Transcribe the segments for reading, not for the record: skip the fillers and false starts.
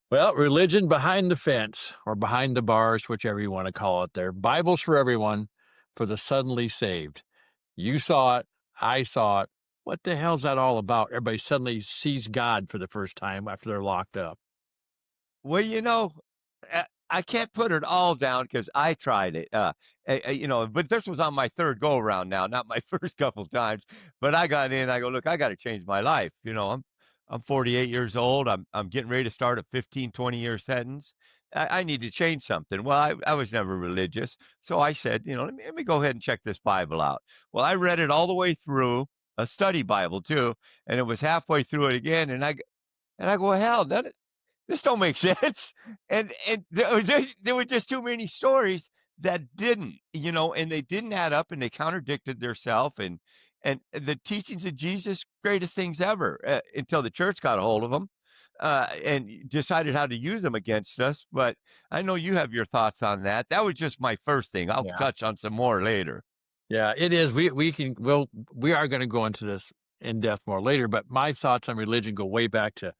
Well, religion behind the fence or behind the bars, whichever you want to call it there. Bibles for everyone, for the suddenly saved. You saw it. I saw it. What the hell's that all about? Everybody suddenly sees God for the first time after they're locked up. Well, I can't put it all down because I tried it, but this was on my 3rd go around now, not my first couple times, but I got in, I go, "Look, I gotta change my life," I'm 48 years old, I'm getting ready to start a 15, 20-year sentence. I need to change something. Well, I was never religious, so I said, "Let me go ahead and check this Bible out." Well, I read it all the way through, a study Bible too, and it was halfway through it again, and I go, "Hell, this don't make sense." And there were just too many stories that didn't, and they didn't add up and they contradicted theirself and the teachings of Jesus, greatest things ever, until the church got a hold of them, and decided how to use them against us. But I know you have your thoughts on that. That was just my first thing. I'll Yeah. touch on some more later. Yeah, it is. We are going to go into this in depth more later, but my thoughts on religion go way back to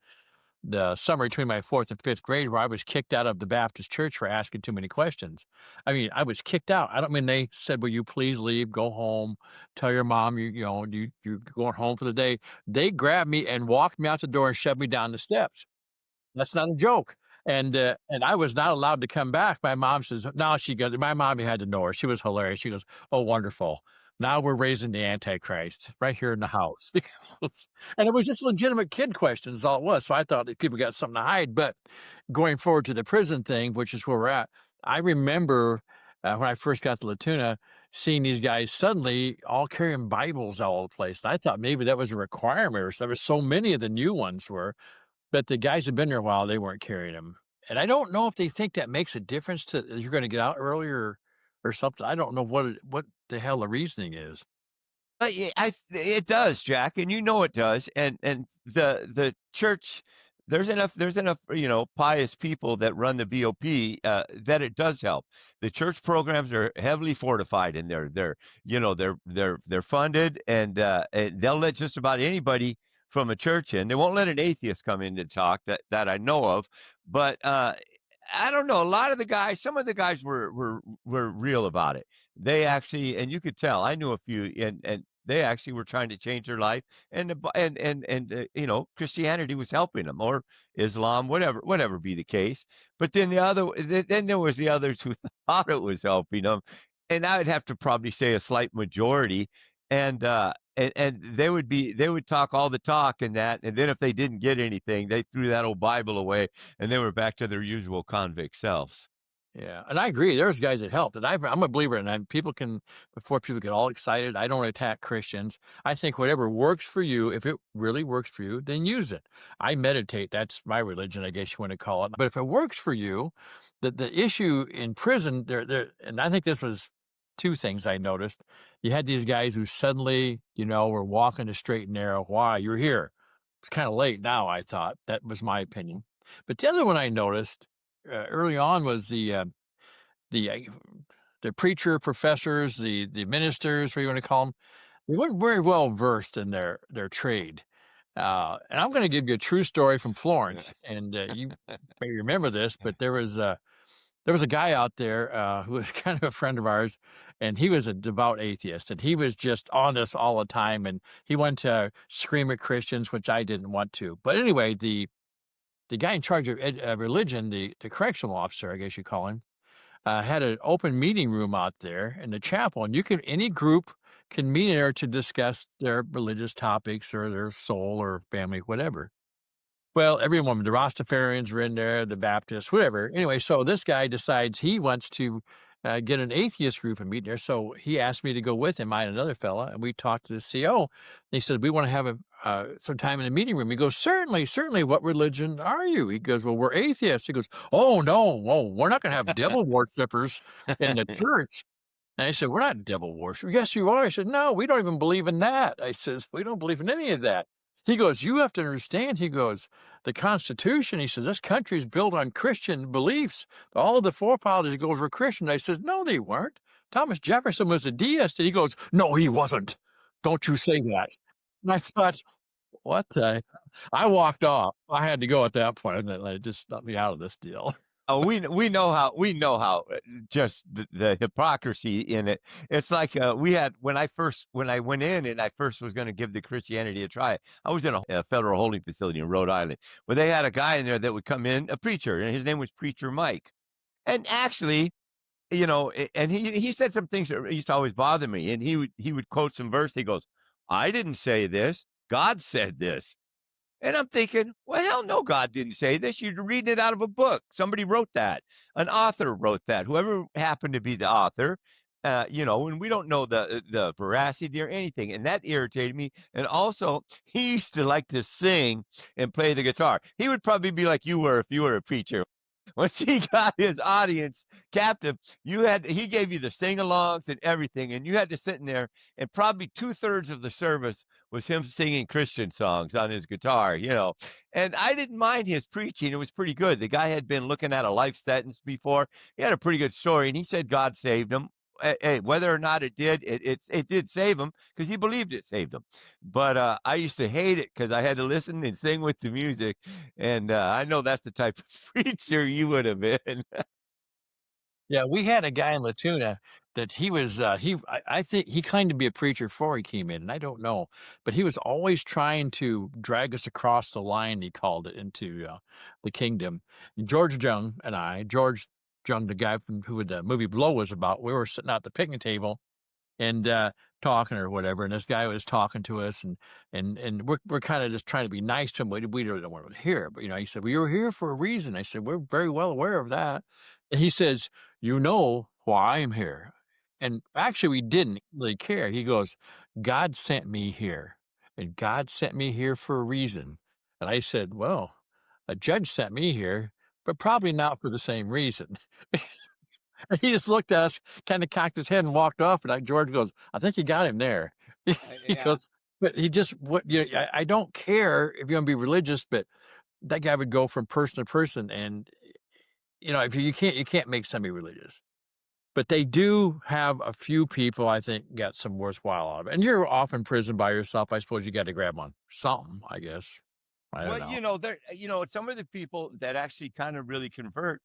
the summer between my 4th and 5th grade where I was kicked out of the Baptist church for asking too many questions. I mean, I was kicked out. I don't mean they said, "Will you please leave, go home, tell your mom you're going home for the day." They grabbed me and walked me out the door and shoved me down the steps. That's not a joke. And I was not allowed to come back. My mom says, "No," she goes, my mom, you had to know her. She was hilarious. She goes, "Oh, wonderful. Now we're raising the Antichrist right here in the house." And it was just legitimate kid questions, is all it was. So I thought that people got something to hide. But going forward to the prison thing, which is where we're at, I remember when I first got to Latuna, seeing these guys suddenly all carrying Bibles all over the place. And I thought maybe that was a requirement or there was so many of the new ones were. But the guys have been there a while, they weren't carrying them. And I don't know if they think that makes a difference to you're gonna get out earlier or something. I don't know what the hell the reasoning is. Yeah, it does, Jack, and you know it does. And the church, there's enough pious people that run the BOP, that it does help. The church programs are heavily fortified, and they're funded, and they'll let just about anybody from a church in. They won't let an atheist come in to talk that I know of, but I don't know. A lot of the guys, some of the guys were real about it. They actually, and you could tell. I knew a few, and they actually were trying to change their life, and the, Bi- and Christianity was helping them, or Islam, whatever be the case. But then there was the others who thought it was helping them, and I would have to probably say a slight majority, and they would talk all the talk and that, and then if they didn't get anything, they threw that old Bible away, and they were back to their usual convict selves. Yeah, and I agree, there's guys that helped, and I'm a believer in that. People can before people get all excited, I don't attack Christians. I think whatever works for you, if it really works for you, then use it. I meditate, that's my religion, I guess you wanna call it. But if it works for you, the issue in prison, there and I think this was 2 things I noticed. You had these guys who suddenly, were walking the straight and narrow. "Why? You're here." It's kinda late now, I thought. That was my opinion. But the other one I noticed, early on was the, uh, the preacher professors, the ministers, what you wanna call them. They weren't very well versed in their trade. And I'm gonna give you a true story from Florence, and, you may remember this, but there was a guy out there, who was kind of a friend of ours, and he was a devout atheist, and he was just on this all the time, and he wanted to scream at Christians, which I didn't want to. But anyway, the guy in charge of religion, the correctional officer, I guess you call him, had an open meeting room out there in the chapel, and any group can meet there to discuss their religious topics or their soul or family, whatever. Well, everyone, the Rastafarians were in there, the Baptists, whatever. Anyway, so this guy decides he wants to get an atheist group and meet there. So he asked me to go with him, I and another fella, and we talked to the CO. And he said, "We want to have some time in the meeting room." He goes, "Certainly, certainly. What religion are you?" He goes, "Well, we're atheists." He goes, "Oh, no, whoa, we're not going to have devil worshippers in the church." And I said, "We're not devil worshipers." "Yes, you are." I said, "No, we don't even believe in that." I says, "We don't believe in any of that." He goes, "You have to understand," he goes, "the Constitution," he says, "this country is built on Christian beliefs. All the forefathers were Christian." I said, "No, they weren't. Thomas Jefferson was a deist." And he goes, "No, he wasn't. Don't you say that." And I thought, What the I walked off. I had to go at that point, and like, just let me out of this deal. Oh, we know how just the hypocrisy in it. It's like we had when I went in and I first was going to give the Christianity a try. I was in a federal holding facility in Rhode Island where they had a guy in there that would come in, a preacher, and his name was Preacher Mike. And actually, and he said some things that used to always bother me. And he would quote some verse. He goes, "I didn't say this. God said this." And I'm thinking, well, hell no, God didn't say this. You're reading it out of a book. Somebody wrote that. An author wrote that. Whoever happened to be the author, and we don't know the veracity or anything. And that irritated me. And also, he used to like to sing and play the guitar. He would probably be like you were if you were a preacher. Once he got his audience captive, he gave you the sing-alongs and everything, and you had to sit in there, and probably 2/3 of the service was him singing Christian songs on his guitar. And I didn't mind his preaching. It was pretty good. The guy had been looking at a life sentence before. He had a pretty good story, and he said God saved him. Hey, whether or not it did, it did save him because he believed it saved him. But I used to hate it because I had to listen and sing with the music, and I know that's the type of preacher you would have been. Yeah, we had a guy in Latuna that he was, I think he claimed to be a preacher before he came in, and I don't know, but he was always trying to drag us across the line, he called it, into, the kingdom. George Jung, the guy from who the movie Blow was about, we were sitting at the picnic table and talking or whatever. And this guy was talking to us, and we're kind of just trying to be nice to him. We don't want to hear it, but he said, "Well, you're here for a reason." I said, "We're very well aware of that." And he says, "You know why I'm here." And actually, we didn't really care. He goes, "God sent me here, and God sent me here for a reason." And I said, "Well, a judge sent me here, but probably not for the same reason." He just looked at us, kinda cocked his head and walked off, and George goes, "I think you got him there." He Yeah. goes, but he just I don't care if you're gonna be religious, but that guy would go from person to person, and, if you can't make somebody religious. But they do have a few people, I think, get some worthwhile out of it, and you're off in prison by yourself, I suppose you gotta grab on something, I guess. I don't Well, know. some of the people that actually kind of really convert,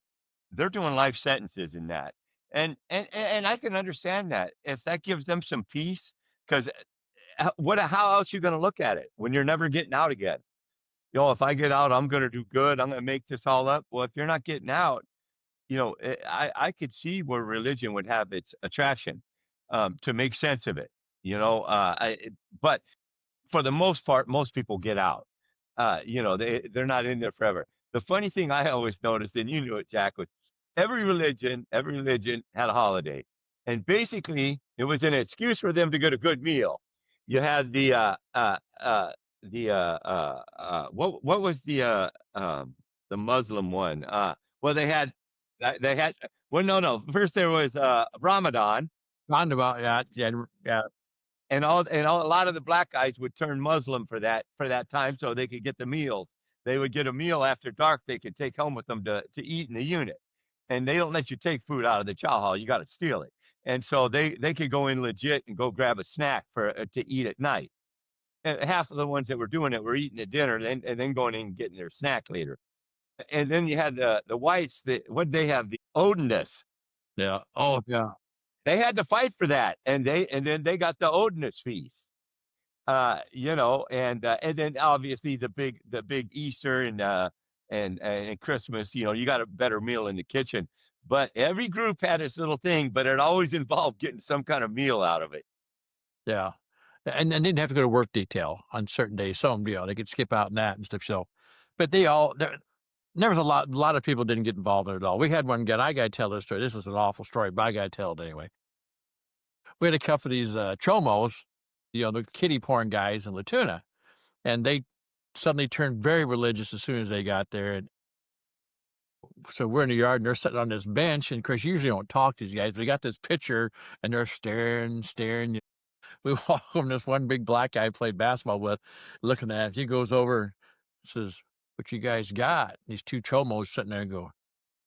they're doing life sentences in that. And I can understand that if that gives them some peace, because how else you going to look at it when you're never getting out again? If I get out, I'm going to do good. I'm going to make this all up. Well, if you're not getting out, I could see where religion would have its attraction, to make sense of it. But for the most part, most people get out. They're not in there forever. The funny thing I always noticed, and you knew it, Jack, was every religion had a holiday, and basically it was an excuse for them to get a good meal. You had what was the Muslim one? Well, they had well, no. First there was Ramadan, Roundabout, yeah, yeah, yeah, and a lot of the black guys would turn Muslim for that time so they could get the meals. They would get a meal after dark they could take home with them to eat in the unit. And they don't let you take food out of the chow hall. You got to steal it. And so they could go in legit and go grab a snack for to eat at night. And half of the ones that were doing it were eating at dinner and then going in and getting their snack later. And then you had the whites that what they have the Odinist. yeah. Oh, yeah. They had to fight for that, and then they got the Odinist feast. And then obviously the big Easter and Christmas. You got a better meal in the kitchen. But every group had its little thing, but it always involved getting some kind of meal out of it. Yeah. And didn't have to go to work detail on certain days. Some, they could skip out and that and stuff. So, but there was a lot of people didn't get involved in it at all. We had one guy, and I got to tell this story. This is an awful story, but I got to tell it anyway. We had a couple of these chomos, the kitty porn guys in Latuna, and they suddenly turned very religious as soon as they got there. And so we're in the yard, and they're sitting on this bench. And of course, you usually don't talk to these guys, but they got this picture, and they're staring, staring. We walk home, this one big black guy I played basketball with, looking at it. He goes over, says, "What you guys got?" And these two chomos sitting there and go,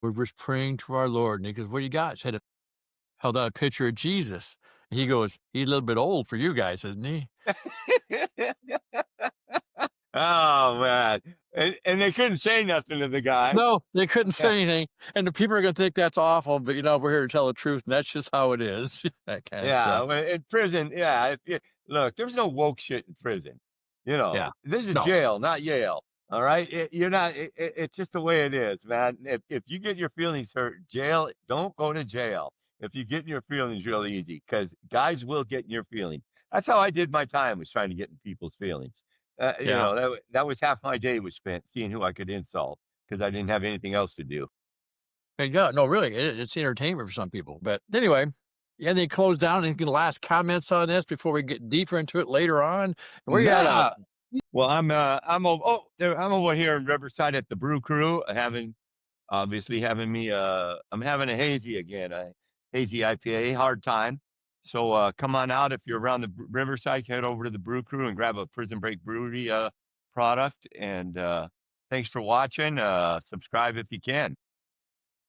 "We're just praying to our Lord." And he goes, "What do you got?" Held out a picture of Jesus. And he goes, "He's a little bit old for you guys, isn't he?" Oh, man. And they couldn't say nothing to the guy. No, they couldn't Yeah. say anything, and the people are gonna think that's awful, but, we're here to tell the truth, and that's just how it is, that kind of Yeah, stuff. well, in prison, yeah, look, there's no woke shit in prison. Yeah. This is No. jail, not Yale. All right, you're not. It's just the way it is, man. If you get your feelings hurt, jail. Don't go to jail. If you get in your feelings real easy, because guys will get in your feelings. That's how I did my time, was trying to get in people's feelings. Yeah. That was half my day was spent seeing who I could insult because I didn't have anything else to do. And yeah, no, really, it's entertainment for some people, but anyway, yeah, they close down. Any last comments on this before we get deeper into it later on? Where you at on Nah. Well, I'm over here in Riverside at the Brew Crew, having me. I'm having a hazy again, a hazy IPA, hard time. So come on out if you're around the Riverside. Head over to the Brew Crew and grab a Prison Break Brewery product. And thanks for watching. Subscribe if you can.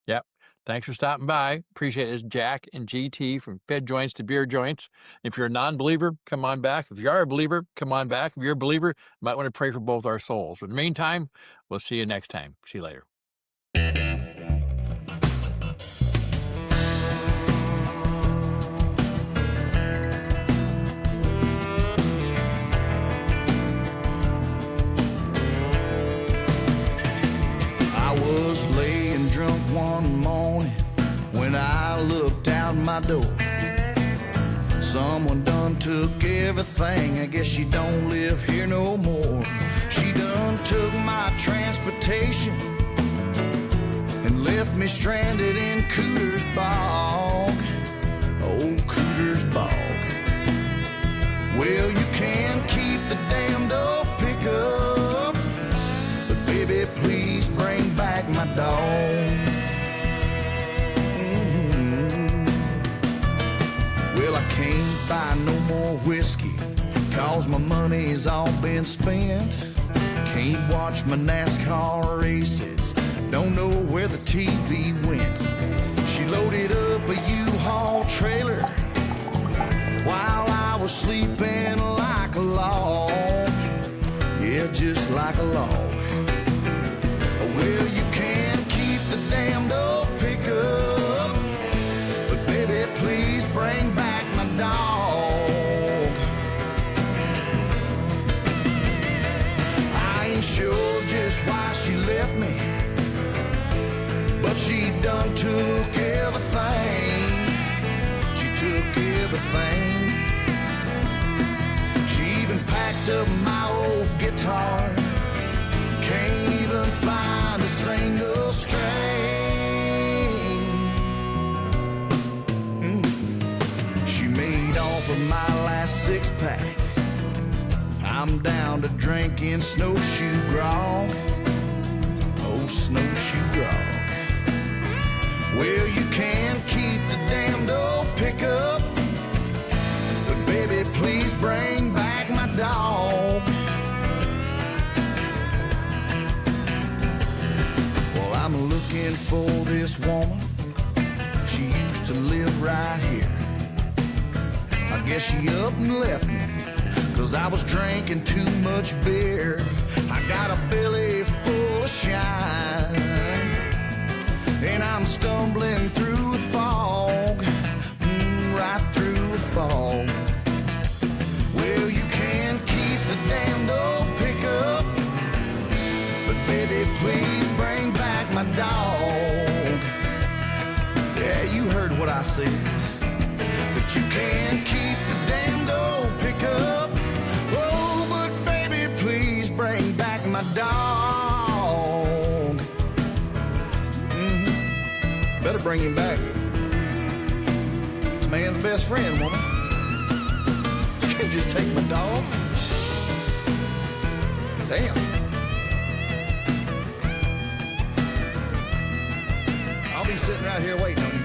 Yep. Thanks for stopping by. Appreciate it. It's Jack and GT from Fed Joints to Beer Joints. If you're a non-believer, come on back. If you are a believer, come on back. If you're a believer, you might want to pray for both our souls. But in the meantime, we'll see you next time. See you later. I was laying drunk one morning when I looked out my door. Someone done took everything. I guess she don't live here no more. She done took my transportation and left me stranded in Cooter's Bog. Old Cooter's Bog. Well, you can keep the damned old pickup, but baby, please bring back my dog. Well, I can't buy no more whiskey, 'cause my money's all been spent. Can't watch my NASCAR races, don't know where the TV went. She loaded up a U-Haul trailer while I was sleeping like a log. Yeah, just like a log. Well, you can keep the damned old pickup, but baby, please bring back my dog. I ain't sure just why she left me, but she done took everything. She took everything. She even packed up my old guitar. Can't even find a single string. She made off of my last six-pack. I'm down to drinking snowshoe grog. Oh, snowshoe grog. Well, you can keep the damned old pickup, but baby, please bring back my dog. Well, I'm looking for this woman. She used to live right here. I guess she up and left me, 'cause I was drinking too much beer. I got a belly full of shine, and I'm stumbling through a fog, right through a fog. Well, you can keep the damned old pickup, but baby, please bring back my dog. Yeah, you heard what I said, but you can keep the damned old pickup. Oh, but baby, please bring back my dog. Better bring him back. It's man's best friend, woman. You can't just take my dog. Damn. I'll be sitting right here waiting on you.